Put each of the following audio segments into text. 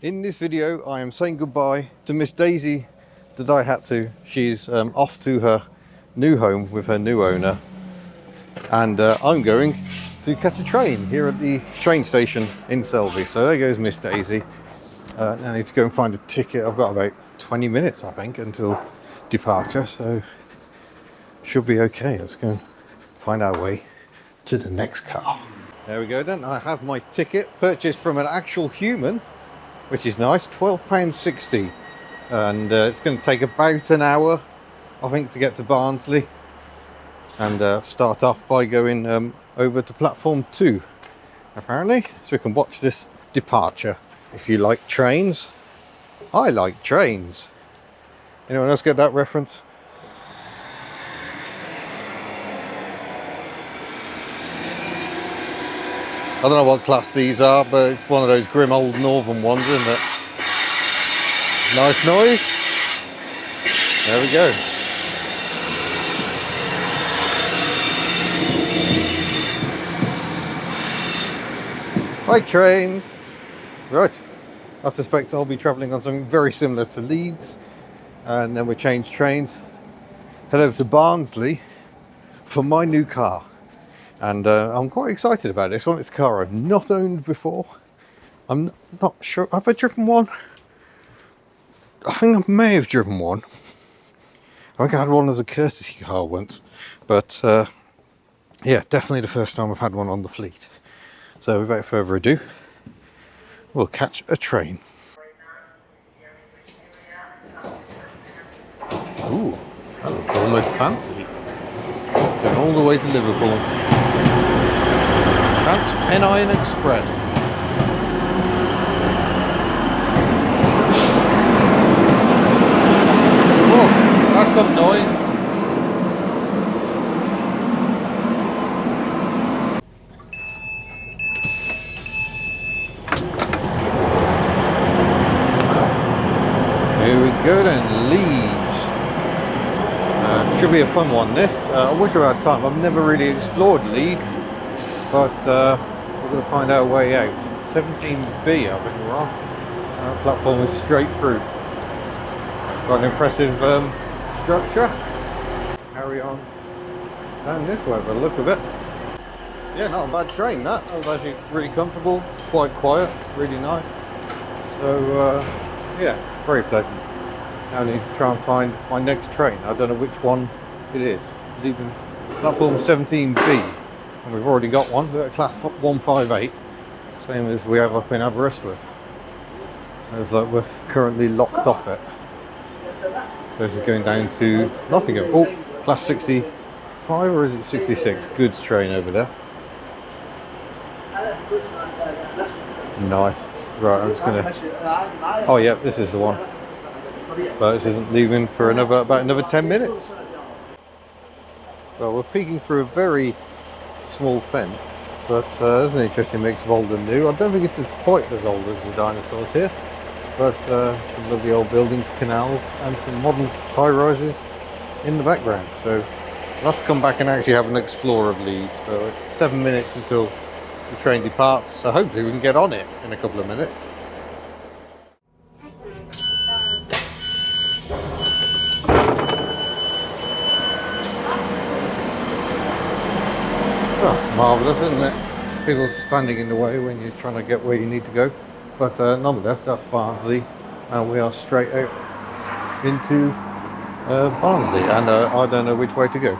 In this video I am saying goodbye to Miss Daisy the Daihatsu. She's off to her new home with her new owner, and I'm going to catch a train here at the train station in Selby. So there goes Miss Daisy. I need to go and find a ticket. I've got about 20 minutes I think until departure, so should be okay. Let's go and find our way to the next car. There we go then. I have my ticket purchased from an actual human, which is nice. £12.60, and it's going to take about an hour I think to get to Barnsley, and start off by going over to platform 2 apparently, so we can watch this departure. If you like trains, I like trains. Anyone else get that reference? I don't know what class these are, but it's one of those grim old northern ones, isn't it? Nice noise. There we go. Hi trains. Right, I suspect I'll be travelling on something very similar to Leeds, and then we'll change trains, head over to Barnsley for my new car. And I'm quite excited about this one. It's a car I've not owned before. I'm not sure, have I driven one? I think I may have driven one. I think I had one as a courtesy car once, but yeah, definitely the first time I've had one on the fleet. So without further ado, we'll catch a train. Ooh, that looks almost fancy. Going all the way to Liverpool. Trans-Pennine Express. Oh, that's some noise. Here we go then, Leeds. Should be a fun one this. I wish I had time. I've never really explored Leeds, but we're going to find our way out. 17B I think we're on. Platform is straight through. Got an impressive structure. Carry on down this way by the look of it. Yeah, not a bad train that. That was actually really comfortable, quite quiet, really nice. So yeah, very pleasant. Now I need to try and find my next train. I don't know which one it is. Leaving platform 17B, and we've already got one. We've got a class 158, same as we have up in Aberystwyth. It's like we're currently locked off it. So this is going down to Nottingham. Oh, class 65, or is it 66? Goods train over there. Nice. Right, I'm just gonna. Oh yeah, this is the one. But this isn't leaving for about another 10 minutes. Well, we're peeking through a very small fence, but there's an interesting mix of old and new. I don't think it's quite as old as the dinosaurs here, but some lovely old buildings, canals, and some modern high-rises in the background. So I'll have to come back and actually have an explore of Leeds. So it's 7 minutes until the train departs, so hopefully we can get on it in a couple of minutes. Oh, marvellous, isn't it? People standing in the way when you're trying to get where you need to go. But nonetheless, that's Barnsley, and we are straight out into Barnsley, and I don't know which way to go.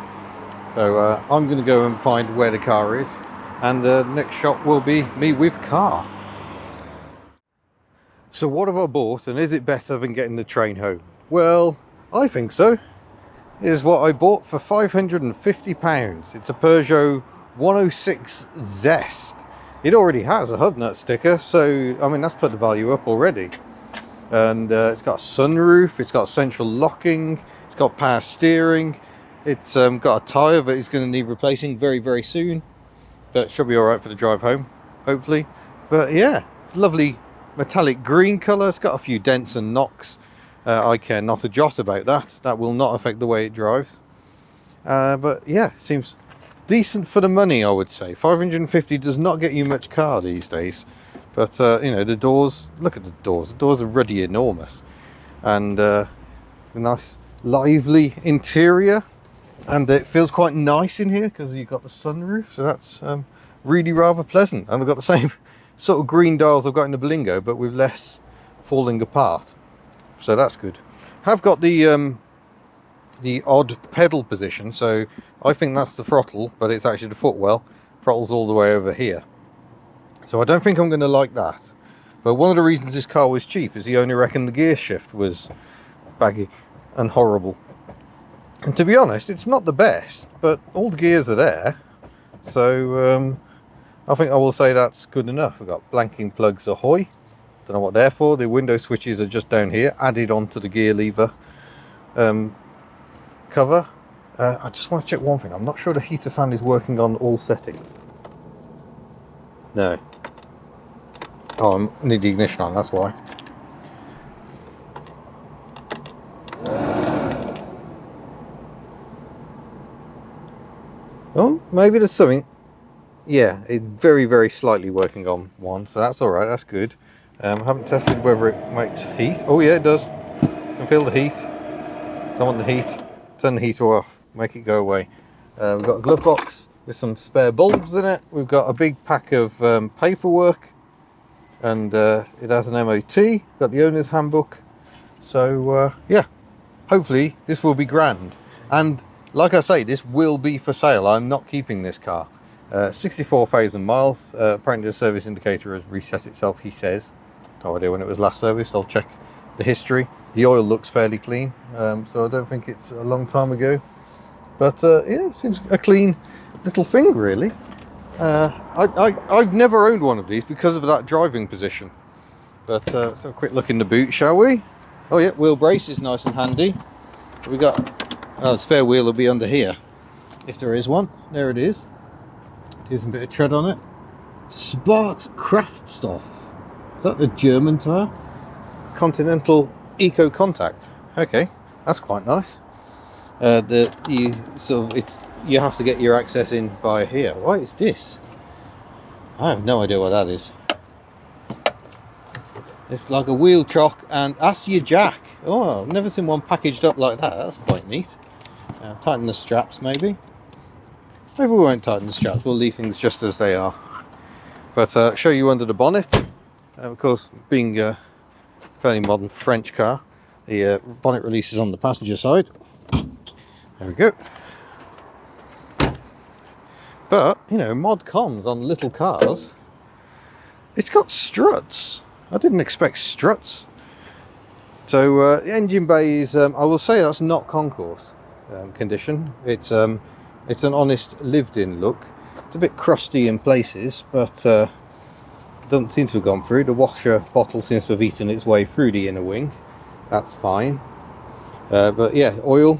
So I'm going to go and find where the car is, and the next shop will be me with car. So what have I bought, and is it better than getting the train home? Well, I think so. Here's what I bought for £550. It's a Peugeot 106 Zest. It already has a Hubnut sticker, so I mean that's put the value up already. And it's got a sunroof, it's got central locking, it's got power steering, it's got a tyre that is going to need replacing very, very soon, but should be alright for the drive home, hopefully. But yeah, it's lovely metallic green colour. It's got a few dents and knocks. I care not a jot about that. That will not affect the way it drives. But yeah, seems decent for the money, I would say. 550 does not get you much car these days, But you know, the doors, look at the doors are really enormous, and a nice lively interior, and it feels quite nice in here because you've got the sunroof, so that's really rather pleasant. And I've got the same sort of green dials I've got in the Berlingo, but with less falling apart, so that's good. Have got the odd pedal position, so I think that's the throttle, but it's actually the footwell. Throttle's all the way over here, so I don't think I'm going to like that. But one of the reasons this car was cheap is he only reckoned the gear shift was baggy and horrible. And to be honest, it's not the best, but all the gears are there, so I think I will say that's good enough. We've got blanking plugs ahoy, don't know what they're for. The window switches are just down here, added onto the gear lever cover. I just want to check one thing. I'm not sure the heater fan is working on all settings. No. Oh, I need the ignition on, that's why. Oh, maybe there's something. Yeah, it's very, very slightly working on one, so that's alright, that's good. I haven't tested whether it makes heat. Oh yeah, it does. I can feel the heat. Don't want the heat. Turn the heater off, make it go away. We've got a glove box with some spare bulbs in it. We've got a big pack of paperwork, and it has an MOT. Got the owner's handbook. So yeah, hopefully this will be grand. And like I say, this will be for sale. I'm not keeping this car. 64,000 miles. Apparently the service indicator has reset itself, he says. No idea when it was last serviced. I'll check the history. The oil looks fairly clean, so I don't think it's a long time ago. But yeah, it seems a clean little thing, really. I've never owned one of these because of that driving position. But let's have a quick look in the boot, shall we? Oh yeah, wheel brace is nice and handy. We got, oh, the spare wheel will be under here, if there is one. There it is. Here's a bit of tread on it. Sport Kraftstoff. Is that the German tyre? Continental Eco Contact. Okay, that's quite nice. You have to get your access in by here. What is this? I have no idea what that is. It's like a wheel chock, and that's your jack. Oh, I've never seen one packaged up like that. That's quite neat. Tighten the straps, maybe. Maybe we won't tighten the straps. We'll leave things just as they are. But show you under the bonnet. Of course, being a fairly modern French car, the bonnet release is on the passenger side. There we go. But, you know, mod cons on little cars, it's got struts. I didn't expect struts. So the engine bay is, I will say that's not concourse condition. It's an honest lived-in look. It's a bit crusty in places, but doesn't seem to have gone through. The washer bottle seems to have eaten its way through the inner wing. That's fine. But yeah, oil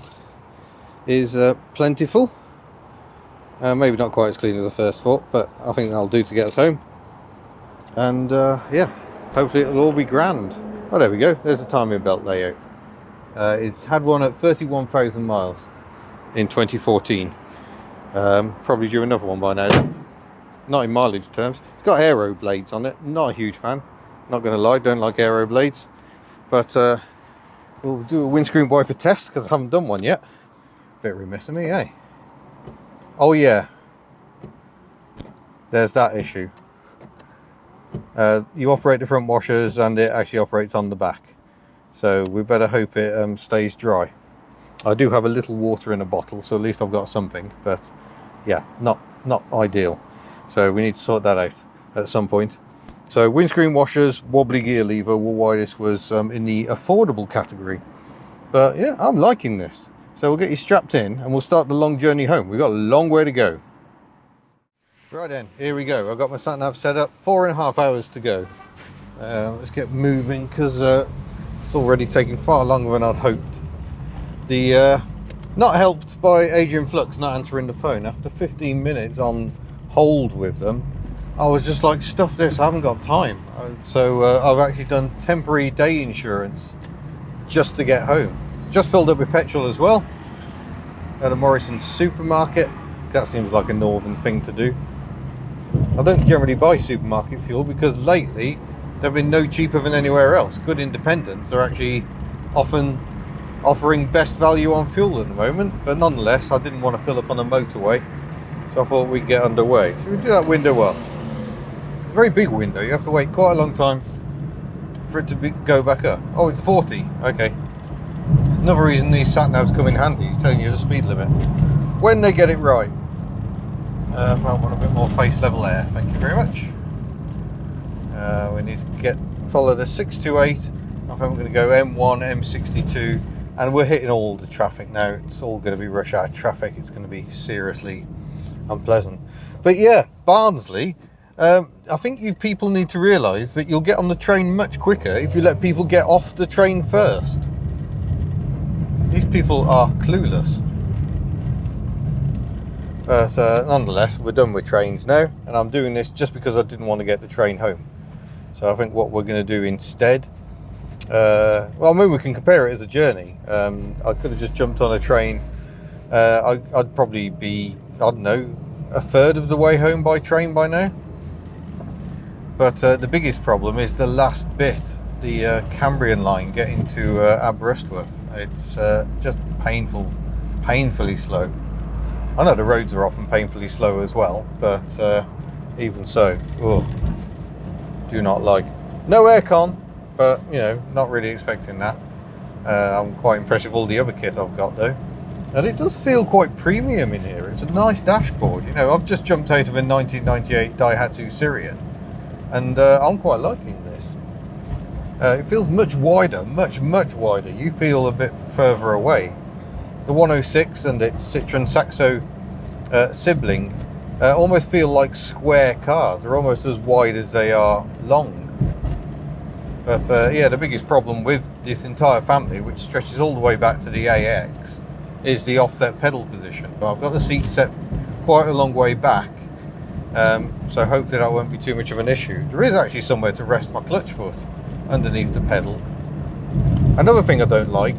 is plentiful. Maybe not quite as clean as I first thought, but I think that'll do to get us home. And yeah, hopefully it'll all be grand. Oh, there we go. There's the timing belt layout. It's had one at 31,000 miles in 2014. Probably due another one by now. Not in mileage terms. It's got aero blades on it. Not a huge fan. Not going to lie, don't like aero blades. But we'll do a windscreen wiper test because I haven't done one yet. Bit remiss of me, eh? Oh yeah. There's that issue. You operate the front washers and it actually operates on the back. So we better hope it stays dry. I do have a little water in a bottle, so at least I've got something. But yeah, not ideal. So we need to sort that out at some point. So windscreen washers, wobbly gear lever, well, why this was in the affordable category. But yeah, I'm liking this. So we'll get you strapped in and we'll start the long journey home. We've got a long way to go. Right then, here we go. I've got my sat nav set up, 4.5 hours to go. Let's get moving because it's already taking far longer than I'd hoped. Not helped by Adrian Flux not answering the phone. After 15 minutes on hold with them, I was just like, stuff this, I haven't got time. So I've actually done temporary day insurance just to get home. Just filled up with petrol as well at a Morrison's supermarket. That seems like a northern thing to do. I don't generally buy supermarket fuel because lately they've been no cheaper than anywhere else. Good independents are actually often offering best value on fuel at the moment, but nonetheless I didn't want to fill up on a motorway, so I thought we'd get underway. Should we do that window up? It's a very big window, you have to wait quite a long time for it to go back up. Oh, it's 40, okay. It's another reason these sat navs come in handy, it's telling you the speed limit when they get it right. I want a bit more face level air, thank you very much. We need to follow the 628. I think we're going to go M1, M62, and we're hitting all the traffic now. It's all going to be rush hour traffic. It's going to be seriously unpleasant. But yeah, Barnsley, I think you people need to realise that you'll get on the train much quicker if you let people get off the train first. These people are clueless. But nonetheless, we're done with trains now, and I'm doing this just because I didn't want to get the train home. So I think what we're going to do instead, well, I mean, we can compare it as a journey. I could have just jumped on a train. I'd probably be, I don't know, a third of the way home by train by now. But the biggest problem is the last bit, the Cambrian line getting to Aberystwyth. It's just painfully slow. I know the roads are often painfully slow as well, but even so, do not like. No aircon, but you know, not really expecting that. I'm quite impressed with all the other kit I've got though, and it does feel quite premium in here. It's a nice dashboard. You know, I've just jumped out of a 1998 Daihatsu Sirian, and I'm quite liking this. It feels much wider, much wider. You feel a bit further away. The 106 and its Citroen Saxo sibling almost feel like square cars. They're almost as wide as they are long. But yeah, the biggest problem with this entire family, which stretches all the way back to the AX, is the offset pedal position. But I've got the seat set quite a long way back, so hopefully that won't be too much of an issue. There is actually somewhere to rest my clutch foot underneath the pedal. Another thing I don't like,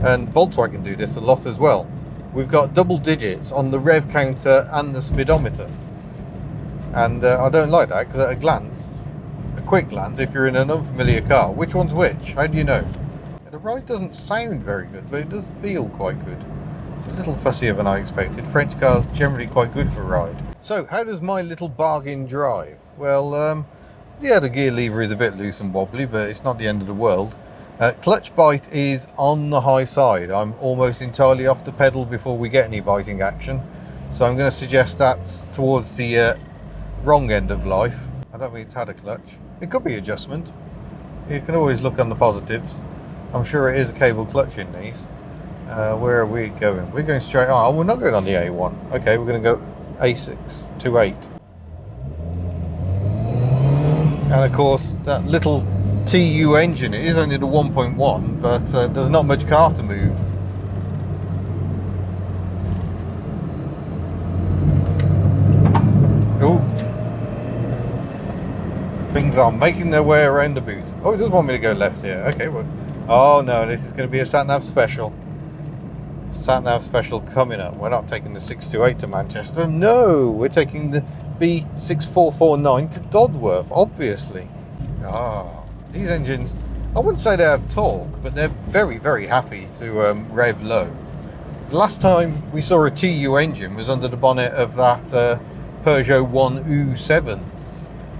and Volkswagen do this a lot as well, we've got double digits on the rev counter and the speedometer, and I don't like that, because at a quick glance, if you're in an unfamiliar car, which one's which? How do you know? The ride doesn't sound very good, but it does feel quite good. It's a little fussier than I expected. French cars generally quite good for ride. So how does my little bargain drive? Well, yeah, the gear lever is a bit loose and wobbly, but it's not the end of the world. Clutch bite is on the high side. I'm almost entirely off the pedal before we get any biting action, so I'm going to suggest that's towards the wrong end of life. I don't think it's had a clutch. It could be adjustment. You can always look on the positives. I'm sure it is a cable clutch in these. Where are we going? We're going straight on. Oh, we're not going on the A1. Okay, we're going to go A6 to 8. And of course, that little TU engine, it is only the 1.1, but there's not much car to move. Oh, things are making their way around the boot. Oh, it does want me to go left here. Okay, well, oh no, this is going to be a sat-nav special. Sat-nav special coming up. We're not taking the 628 to Manchester. No, we're taking the B6449 to Dodworth, obviously. These engines, I wouldn't say they have torque, but they're very happy to rev low. The last time we saw a TU engine was under the bonnet of that Peugeot 1U7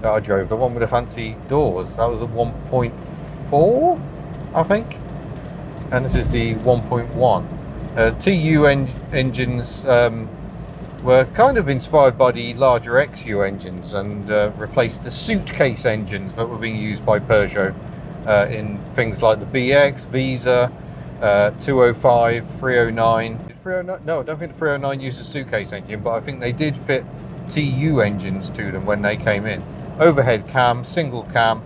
that I drove, the one with the fancy doors. That was a 1.4, I think, and this is the 1.1. TU engines were kind of inspired by the larger XU engines and replaced the suitcase engines that were being used by Peugeot in things like the BX, Visa, 205, 309. Did 309? No, I don't think the 309 used a suitcase engine, but I think they did fit TU engines to them when they came in. Overhead cam, single cam,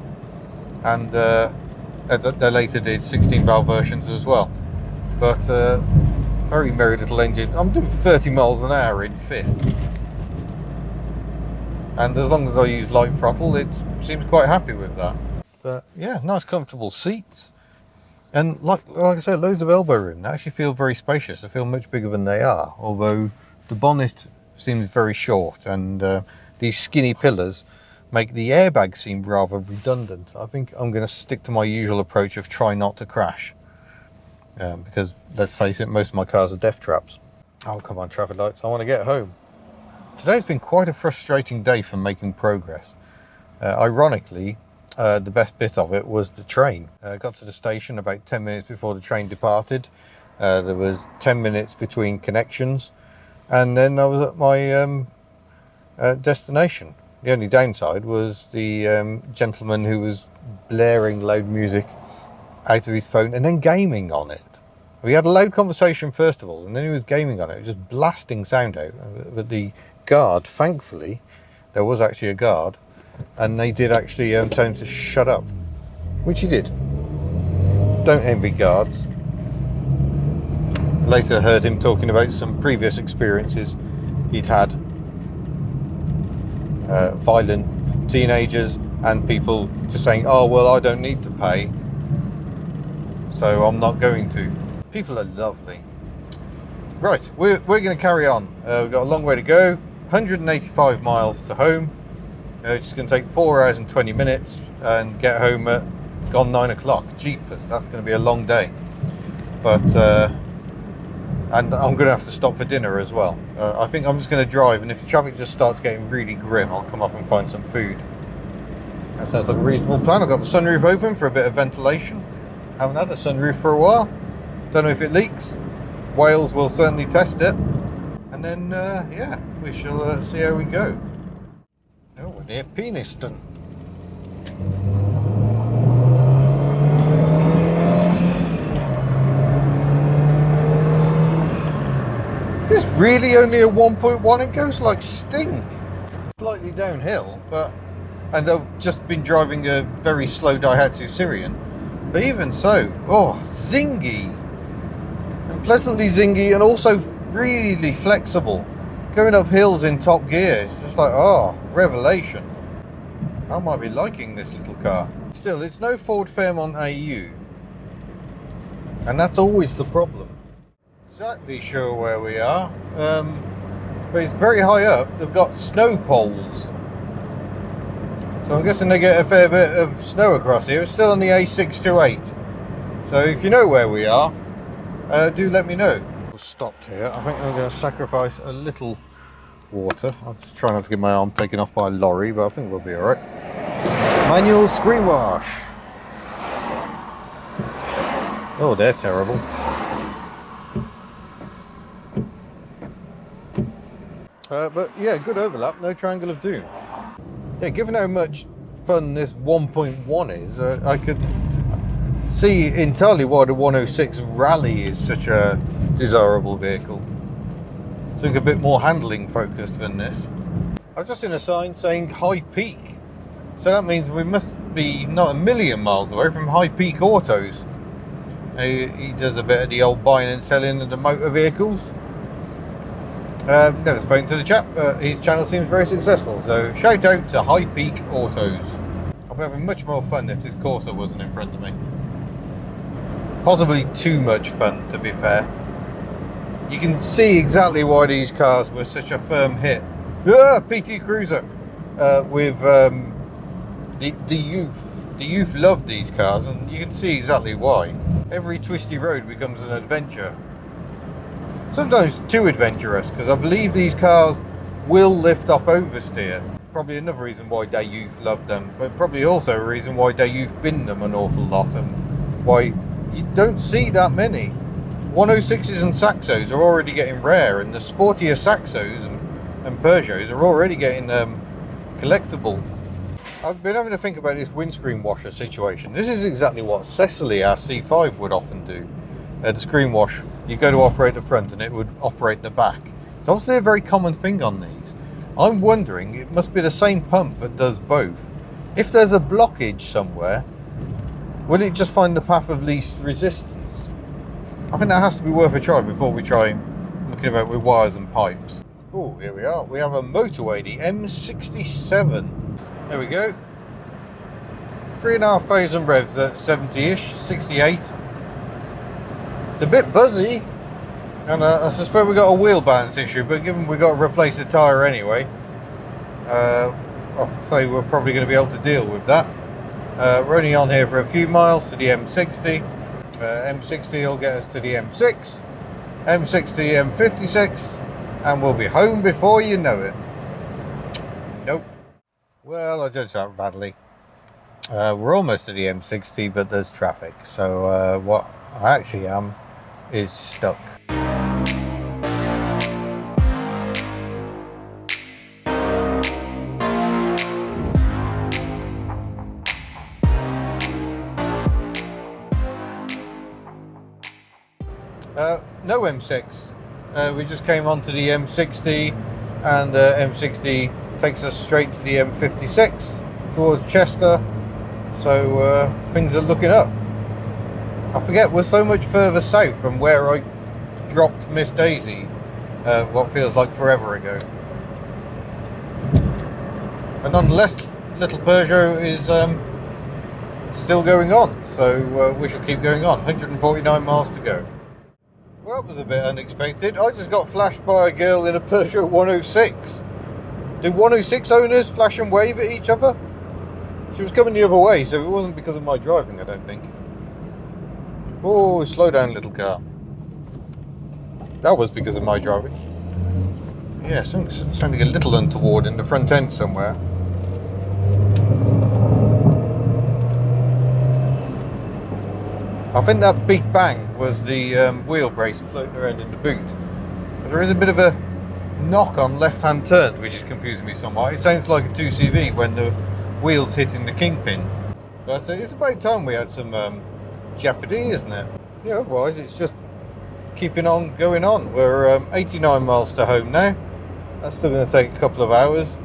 and they later did 16 valve versions as well. But very merry little engine. I'm doing 30 miles an hour in fifth, and as long as I use light throttle, it seems quite happy with that. But yeah, nice comfortable seats, and like I said, loads of elbow room. They actually feel very spacious. They feel much bigger than they are, although the bonnet seems very short, and these skinny pillars make the airbag seem rather redundant. I think I'm going to stick to my usual approach of try not to crash. Because let's face it, most of my cars are death traps. Oh, come on, traffic lights, I want to get home. Today's been quite a frustrating day for making progress. Ironically, the best bit of it was the train. I got to the station about 10 minutes before the train departed. There was 10 minutes between connections, and then I was at my destination. The only downside was the gentleman who was blaring loud music out of his phone and then gaming on it. We had a loud conversation first of all, and then he was gaming on it, just blasting sound out. But the guard, thankfully, there was actually a guard, and they did actually tell him to shut up, which he did. Don't envy guards. Later heard him talking about some previous experiences he'd had. Violent teenagers and people just saying, oh well, I don't need to pay, so I'm not going to. People are lovely. Right, we're going to carry on. We've got a long way to go, 185 miles to home. It's going to take 4 hours and 20 minutes and get home at gone 9 o'clock. Jeepers, that's going to be a long day. But and I'm going to have to stop for dinner as well. I think I'm just going to drive, and if the traffic just starts getting really grim, I'll come off and find some food. That sounds like a reasonable plan. I've got the sunroof open for a bit of ventilation. Haven't had a sunroof for a while. Don't know if it leaks. Wales will certainly test it. And then, yeah, we shall see how we go. Oh, we're near Peniston. It's really only a 1.1. It goes like stink. Slightly downhill, but... And I've just been driving a very slow Daihatsu Syrian. But even so, oh, zingy. And pleasantly zingy, and also really flexible. Going up hills in top gear, it's just like, oh, revelation. I might be liking this little car. Still, it's no Ford Fairmont AU. And that's always the problem. Exactly sure where we are. But it's very high up. They've got snow poles. So I'm guessing they get a fair bit of snow across here. It's still on the A628. So if you know where we are, do let me know. We're stopped here. I think I'm going to sacrifice a little water. I'll just try not to get my arm taken off by a lorry, but I think we'll be alright. Manual screen wash. Oh, they're terrible. But yeah, good overlap, no triangle of doom. Yeah, given how much fun this 1.1 is, I could see entirely why the 106 Rally is such a desirable vehicle. Something a bit more handling focused than this. I've just seen a sign saying High Peak. So that means we must be not a million miles away from High Peak Autos. He does a bit of the old buying and selling of the motor vehicles. Never spoken to the chap, but his channel seems very successful, so shout out to High Peak Autos. I'll be having much more fun if this Corsa wasn't in front of me. Possibly too much fun, to be fair. You can see exactly why these cars were such a firm hit. PT Cruiser! With the youth. The youth love these cars, and you can see exactly why. Every twisty road becomes an adventure. Sometimes too adventurous, because I believe these cars will lift off oversteer. Probably another reason why their youth love them, but probably also a reason why their youth bin them an awful lot, and why you don't see that many. 106s and Saxos are already getting rare, and the sportier Saxos and Peugeots are already getting collectible. I've been having to think about this windscreen washer situation. This is exactly what Cecily, our C5, would often do. The screen wash, you go to operate the front and it would operate the back. It's obviously a very common thing on these. I'm wondering, it must be the same pump that does both. If there's a blockage somewhere, will it just find the path of least resistance? I think that has to be worth a try before we try looking about with wires and pipes. Oh, here we are. We have a motorway, the M67. There we go. 3,500 revs at 70-ish, 68. It's a bit buzzy, and I suspect we got a wheel balance issue, but given we got to replace the tyre anyway, I'll say we're probably going to be able to deal with that. We're only on here for a few miles to the M60. M60 will get us to the M6, M60, M56, and we'll be home before you know it. Nope. Well, I judged that badly. We're almost at the M60, but there's traffic. So what I actually am is stuck. No M6. We just came onto the M60, and M60 takes us straight to the M56 towards Chester. So things are looking up. I forget, we're so much further south from where I dropped Miss Daisy, what feels like forever ago. But nonetheless, little Peugeot is still going on, so we shall keep going on. 149 miles to go. Well, that was a bit unexpected. I just got flashed by a girl in a Peugeot 106. Do 106 owners flash and wave at each other? She was coming the other way, so it wasn't because of my driving, I don't think. Oh, slow down, little car. That was because of my driving. Yeah, something's sounding a little untoward in the front end somewhere. I think that big bang was the wheel brace floating around in the boot. But there is a bit of a knock on left-hand turns, which is confusing me somewhat. It sounds like a 2CV when the wheels hitting the kingpin. But it's about time we had some jeopardy, isn't it? Yeah, otherwise it's just keeping on going on. We're 89 miles to home now. That's still going to take a couple of hours.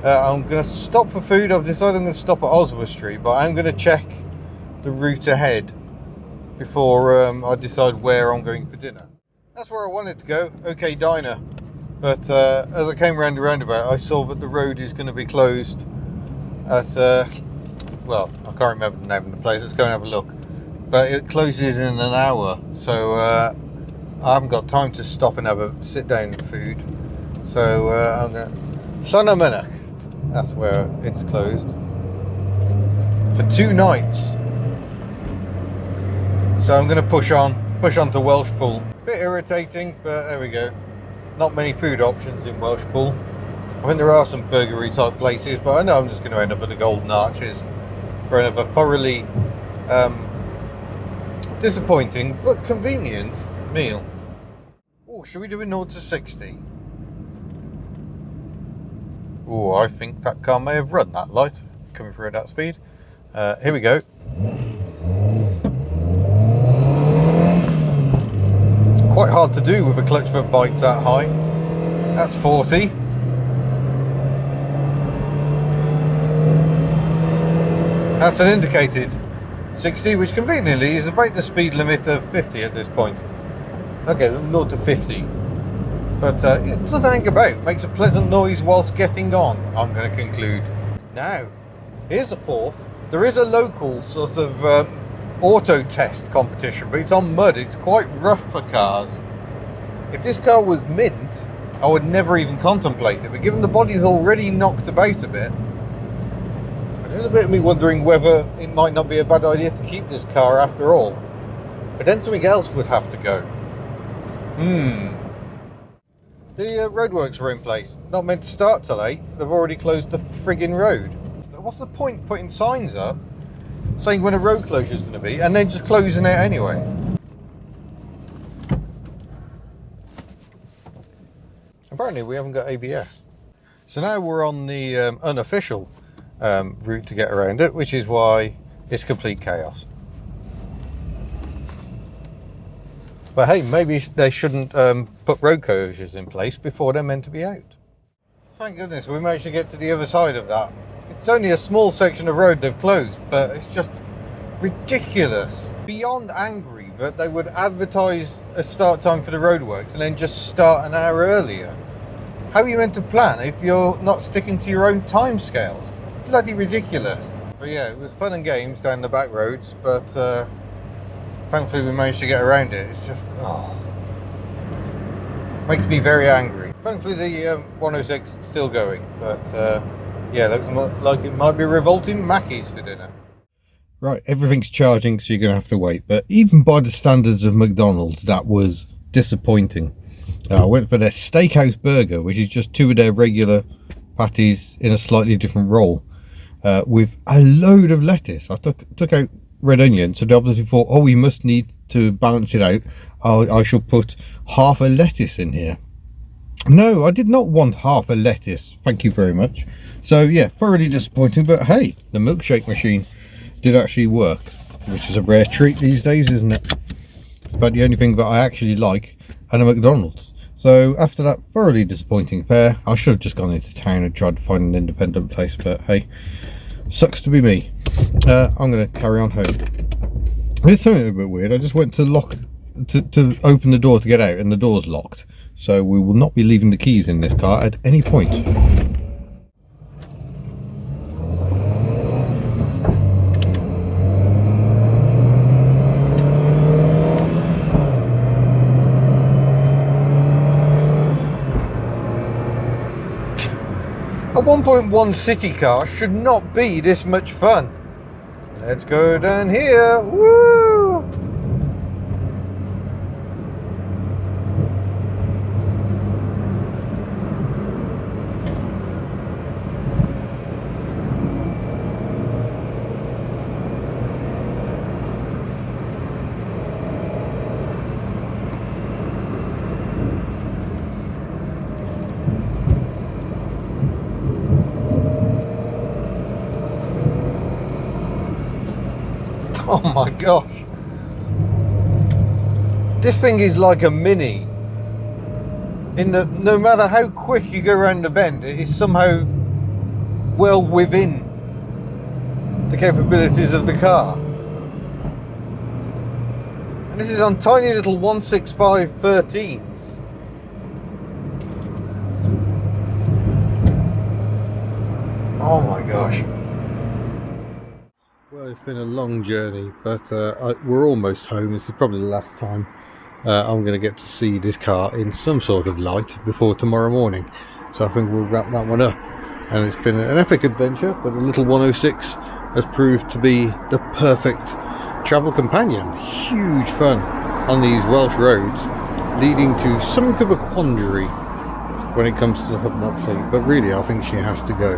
I'm going to stop for food. I've decided I'm going to stop at Oswald Street, but I'm going to check the route ahead before I decide where I'm going for dinner. That's where I wanted to go, OK Diner. But as I came around the roundabout, I saw that the road is going to be closed at, well, I can't remember the name of the place. Let's go and have a look. But it closes in an hour, so I haven't got time to stop and have a sit down food. So I'm going to Llanymynech. That's where it's closed for 2 nights. So I'm going to push on to Welshpool. Bit irritating, but there we go. Not many food options in Welshpool. I think there are some burgery type places, but I know I'm just going to end up at the Golden Arches for another thoroughly disappointing but convenient meal. Oh, should we do a 0 to 60? Oh, I think that car may have run that light coming through at that speed. Here we go. Quite hard to do with a clutch foot bites that high. That's 40. That's an indicated 60, which conveniently is about the speed limit of 50 at this point. Okay, 0 to 50. But it doesn't hang about. Makes a pleasant noise whilst getting on, I'm going to conclude. Now, here's a thought. There is a local sort of auto test competition, but it's on mud. It's quite rough for cars. If this car was mint, I would never even contemplate it, but given the body's already knocked about a bit, there's a bit of me wondering whether it might not be a bad idea to keep this car after all. But then something else would have to go. The Roadworks are in place. Not meant to start till 8. They've already closed the friggin' road. What's the point putting signs up saying when a road closure is going to be, and then just closing it anyway? Apparently we haven't got ABS. So now we're on the unofficial route to get around it, which is why it's complete chaos. But hey, maybe they shouldn't put road closures in place before they're meant to be out. Thank goodness we managed to get to the other side of that. It's only a small section of road they've closed, but it's just ridiculous. Beyond angry that they would advertise a start time for the roadworks and then just start an hour earlier. How are you meant to plan if you're not sticking to your own time scales? Bloody ridiculous. But yeah, it was fun and games down the back roads, but thankfully we managed to get around it. It's just, makes me very angry. Thankfully the 106 is still going, but yeah, looks like it might be revolting Mackey's for dinner. Right, everything's charging, so you're going to have to wait. But even by the standards of McDonald's, that was disappointing. I went for their steakhouse burger, which is just 2 of their regular patties in a slightly different roll, with a load of lettuce. I took out red onion, so they obviously thought, oh, we must need to balance it out. I shall put half a lettuce in here. No, I did not want half a lettuce, thank you very much. So yeah, thoroughly disappointing, but hey, the milkshake machine did actually work, which is a rare treat these days, isn't it? It's about the only thing that I actually like at a McDonald's. So after that thoroughly disappointing fare, I should have just gone into town and tried to find an independent place, but hey, sucks to be me. I'm going to carry on home. It's something a bit weird. I just went to open the door to get out, and the door's locked. So we will not be leaving the keys in this car at any point. A 1.1 city car should not be this much fun. Let's go down here. Woo! Oh my gosh, this thing is like a mini. No matter how quick you go around the bend, it is somehow well within the capabilities of the car. And this is on tiny little 165 13s. Oh my gosh. Well, it's been a long journey, but we're almost home. This is probably the last time I'm going to get to see this car in some sort of light before tomorrow morning. So I think we'll wrap that one up. And it's been an epic adventure, but the little 106 has proved to be the perfect travel companion. Huge fun on these Welsh roads, leading to something of a quandary when it comes to the Hubnut fleet. But really, I think she has to go.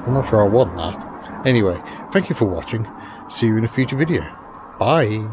I'm not sure I want that. Anyway, thank you for watching. See you in a future video. Bye.